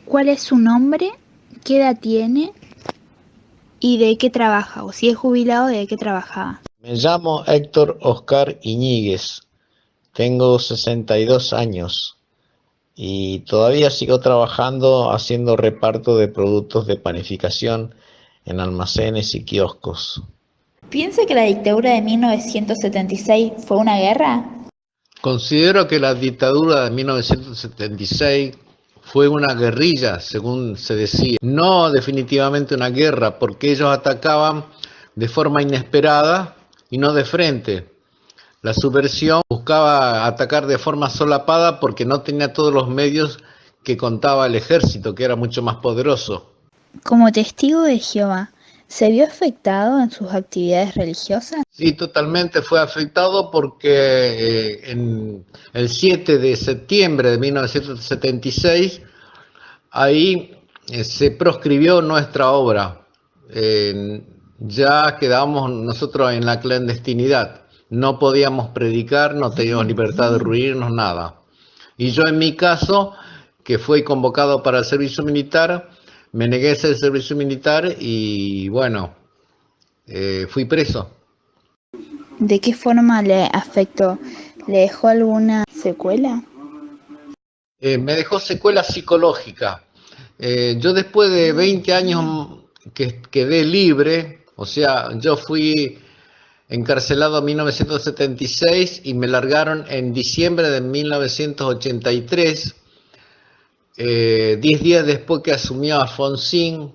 ¿Cuál es su nombre? ¿Qué edad tiene? ¿Y de qué trabaja? O si es jubilado, ¿de qué trabajaba? Me llamo Héctor Oscar Iñiguez, tengo 62 años y todavía sigo trabajando haciendo reparto de productos de panificación en almacenes y kioscos. ¿Piensa que la dictadura de 1976 fue una guerra? Considero que la dictadura de 1976 fue una guerrilla, según se decía, no definitivamente una guerra, porque ellos atacaban de forma inesperada y no de frente. La subversión buscaba atacar de forma solapada porque no tenía todos los medios que contaba el ejército, que era mucho más poderoso. Como testigo de Jehová, ¿se vio afectado en sus actividades religiosas? Sí, totalmente fue afectado porque en el 7 de septiembre de 1976, ahí se proscribió nuestra obra. Ya quedábamos nosotros en la clandestinidad. No podíamos predicar, no teníamos libertad de reunirnos, nada. Y yo en mi caso, que fui convocado para el servicio militar, me negué a hacer el servicio militar y bueno, fui preso. ¿De qué forma le afectó? ¿Le dejó alguna secuela? Me dejó secuela psicológica. Yo después de 20 años que quedé libre, o sea, yo fui encarcelado en 1976 y me largaron en diciembre de 1983, 10 días después que asumió Alfonsín.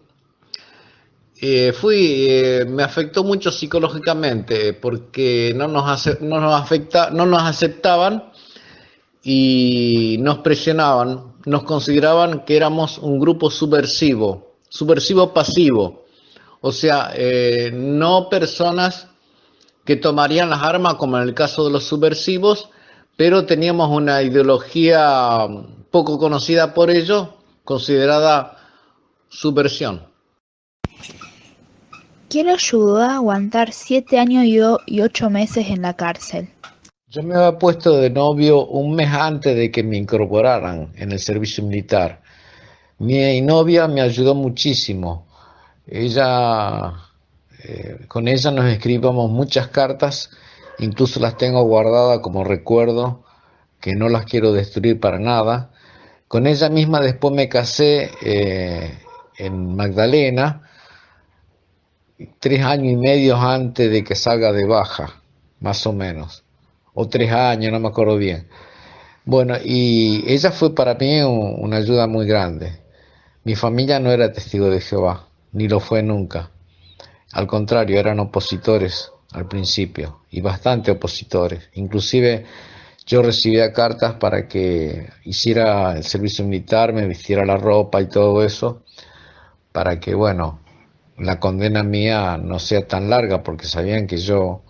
Me afectó mucho psicológicamente porque no nos aceptaban y nos presionaban, nos consideraban que éramos un grupo subversivo, subversivo pasivo, o sea, no personas que tomarían las armas como en el caso de los subversivos, pero teníamos una ideología poco conocida por ellos, considerada subversión. ¿Qué lo ayudó a aguantar 7 años y 8 meses en la cárcel? Yo me había puesto de novio un mes antes de que me incorporaran en el servicio militar. Mi novia me ayudó muchísimo. Ella, con ella nos escribíamos muchas cartas, incluso las tengo guardadas como recuerdo, que no las quiero destruir para nada. Con ella misma después me casé en Magdalena, 3 años y medio antes de que salga de baja, más o menos, o 3 años, no me acuerdo bien. Bueno, y ella fue para mí una ayuda muy grande. Mi familia no era testigo de Jehová, ni lo fue nunca. Al contrario, eran opositores al principio, y bastante opositores. Inclusive yo recibía cartas para que hiciera el servicio militar, me vistiera la ropa y todo eso, para que, bueno, la condena mía no sea tan larga, porque sabían que yo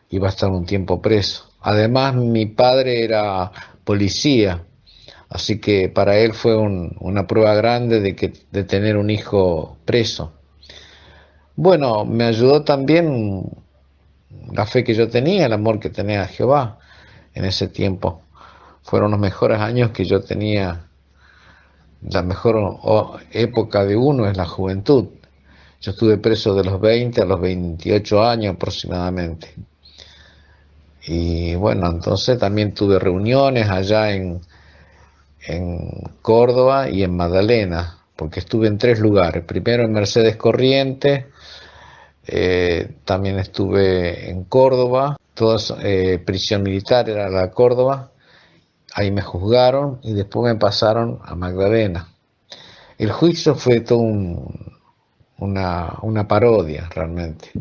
iba a estar un tiempo preso. Además, mi padre era policía, así que para él fue una prueba grande de tener un hijo preso. Bueno, me ayudó también la fe que yo tenía, el amor que tenía a Jehová en ese tiempo. Fueron los mejores años que yo tenía. La mejor época de uno es la juventud. Yo estuve preso de los 20 a los 28 años aproximadamente. Y bueno, entonces también tuve reuniones allá en Córdoba y en Magdalena, porque estuve en 3 lugares. Primero en Mercedes Corrientes, también estuve en Córdoba, prisión militar era la Córdoba, ahí me juzgaron y después me pasaron a Magdalena. El juicio fue todo una parodia realmente,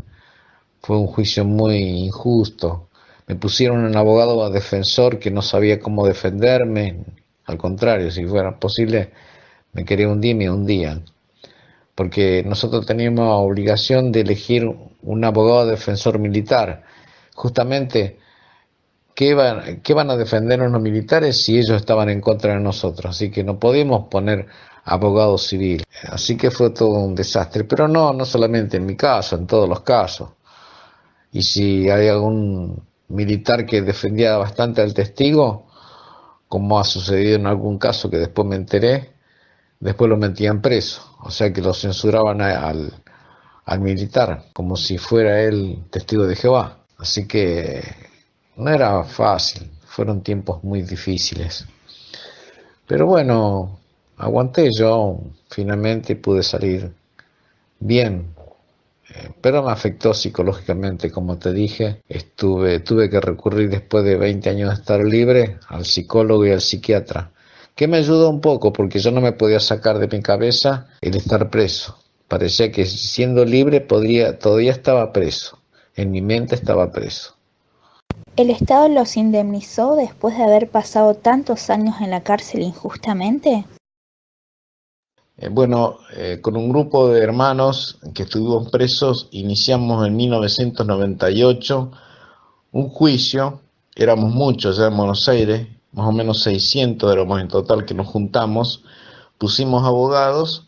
fue un juicio muy injusto. Me pusieron un abogado defensor que no sabía cómo defenderme, al contrario, si fuera posible me quería hundir, me hundían. Porque nosotros teníamos obligación de elegir un abogado defensor militar. Justamente, ¿qué van a defendernos los militares si ellos estaban en contra de nosotros? Así que no podíamos poner abogado civil. Así que fue todo un desastre. Pero no solamente en mi caso, en todos los casos. Y si hay algún militar que defendía bastante al testigo, como ha sucedido en algún caso que después me enteré, después lo metían preso, o sea que lo censuraban al militar, como si fuera él testigo de Jehová. Así que no era fácil, fueron tiempos muy difíciles. Pero bueno, aguanté yo, finalmente pude salir bien, pero me afectó psicológicamente, como te dije. Tuve que recurrir después de 20 años de estar libre al psicólogo y al psiquiatra, que me ayudó un poco porque yo no me podía sacar de mi cabeza el estar preso. Parecía que siendo libre todavía estaba preso, en mi mente estaba preso. ¿El Estado los indemnizó después de haber pasado tantos años en la cárcel injustamente? Con un grupo de hermanos que estuvimos presos, iniciamos en 1998 un juicio. Éramos muchos ya en Buenos Aires, más o menos 600 éramos en total que nos juntamos, pusimos abogados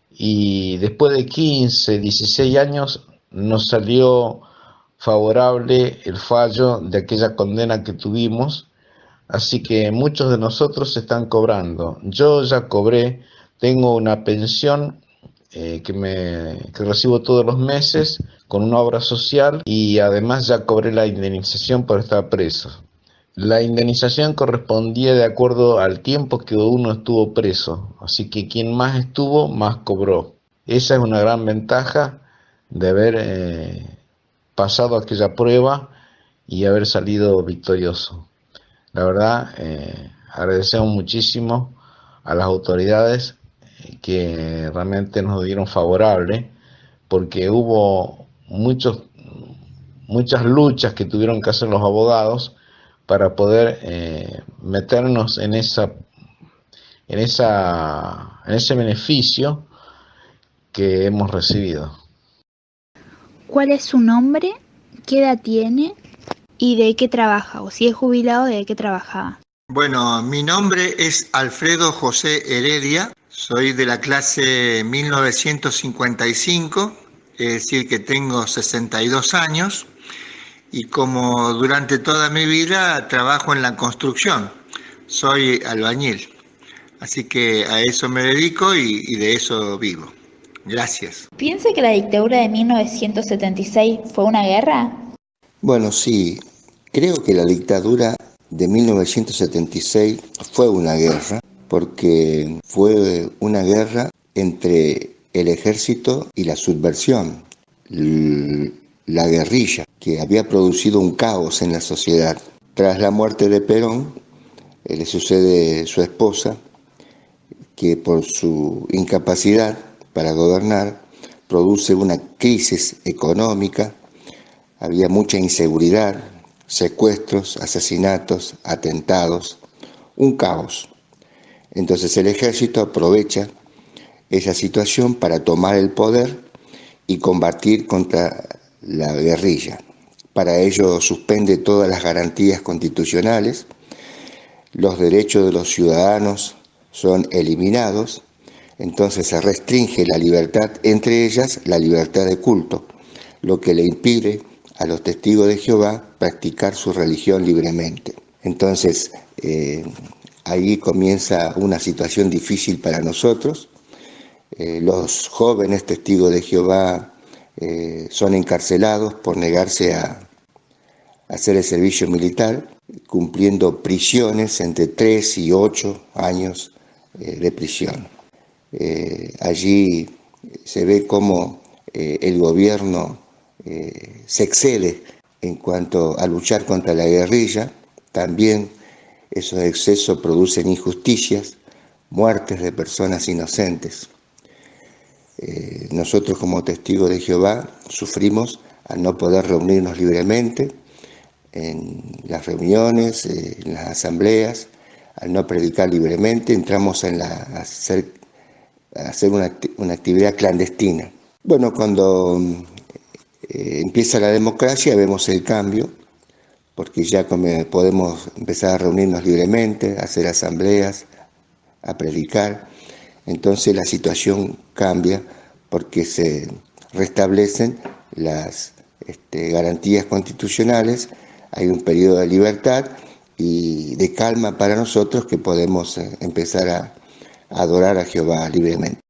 y después de 15, 16 años nos salió favorable el fallo de aquella condena que tuvimos, así que muchos de nosotros están cobrando. Yo ya cobré, tengo una pensión que recibo todos los meses con una obra social y además ya cobré la indemnización por estar preso. La indemnización correspondía de acuerdo al tiempo que uno estuvo preso, así que quien más estuvo, más cobró. Esa es una gran ventaja de haber pasado aquella prueba y haber salido victorioso. La verdad, agradecemos muchísimo a las autoridades que realmente nos dieron favorable, porque hubo muchas luchas que tuvieron que hacer los abogados para poder meternos en ese beneficio que hemos recibido. ¿Cuál es su nombre? ¿Qué edad tiene? ¿Y de qué trabaja? O si es jubilado, ¿de qué trabajaba? Bueno, mi nombre es Alfredo José Heredia, soy de la clase 1955, es decir, que tengo 62 años y como durante toda mi vida trabajo en la construcción, soy albañil, así que a eso me dedico y de eso vivo. Gracias. ¿Piensa que la dictadura de 1976 fue una guerra? Bueno, sí, creo que la dictadura de 1976 fue una guerra, porque fue una guerra entre el ejército y la subversión, la guerrilla, que había producido un caos en la sociedad. Tras la muerte de Perón, le sucede su esposa, que por su incapacidad para gobernar produce una crisis económica. Había mucha inseguridad, secuestros, asesinatos, atentados, un caos. Entonces el ejército aprovecha esa situación para tomar el poder y combatir contra la guerrilla. Para ello suspende todas las garantías constitucionales, los derechos de los ciudadanos son eliminados, entonces se restringe la libertad, entre ellas la libertad de culto, lo que le impide a los testigos de Jehová practicar su religión libremente. Entonces, ahí comienza una situación difícil para nosotros. Los jóvenes testigos de Jehová son encarcelados por negarse a hacer el servicio militar, cumpliendo prisiones entre 3 y 8 años de prisión. Allí se ve cómo el gobierno se excede en cuanto a luchar contra la guerrilla. También esos excesos producen injusticias, muertes de personas inocentes. Nosotros como testigos de Jehová sufrimos al no poder reunirnos libremente en las reuniones, en las asambleas, al no predicar libremente, entramos a hacer una actividad clandestina. Bueno, cuando empieza la democracia vemos el cambio, porque ya podemos empezar a reunirnos libremente, a hacer asambleas, a predicar. Entonces la situación cambia porque se restablecen las garantías constitucionales, hay un periodo de libertad y de calma para nosotros que podemos empezar adorar a Jehová libremente.